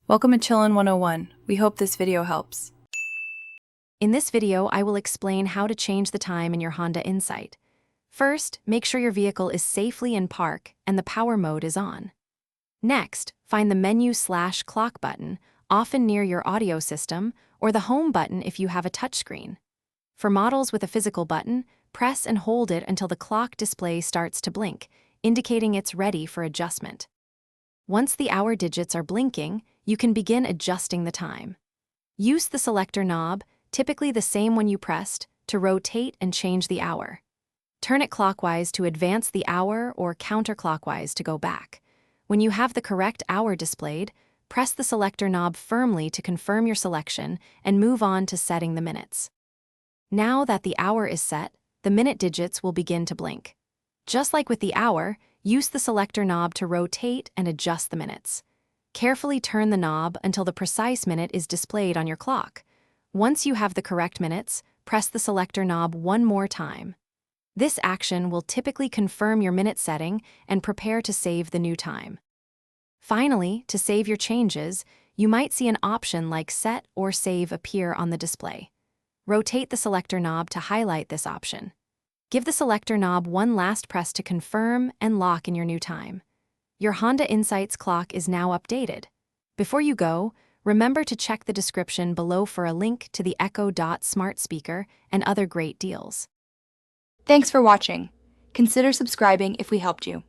Welcome to Chillin' 101. We hope this video helps. In this video, I will explain how to change the time in your Honda Insight. First, make sure your vehicle is safely in park and the power mode is on. Next, find the menu/clock button, often near your audio system, or the home button if you have a touchscreen. For models with a physical button, press and hold it until the clock display starts to blink, indicating it's ready for adjustment. Once the hour digits are blinking, you can begin adjusting the time. Use the selector knob, typically the same one you pressed, to rotate and change the hour. Turn it clockwise to advance the hour or counterclockwise to go back. When you have the correct hour displayed, press the selector knob firmly to confirm your selection and move on to setting the minutes. Now that the hour is set, the minute digits will begin to blink. Just like with the hour, use the selector knob to rotate and adjust the minutes. Carefully turn the knob until the precise minute is displayed on your clock. Once you have the correct minutes, press the selector knob one more time. This action will typically confirm your minute setting and prepare to save the new time. Finally, to save your changes, you might see an option like Set or Save appear on the display. Rotate the selector knob to highlight this option. Give the selector knob one last press to confirm and lock in your new time. Your Honda Insight's clock is now updated. Before you go, remember to check the description below for a link to the Echo Dot smart speaker and other great deals. Thanks for watching. Consider subscribing if we helped you.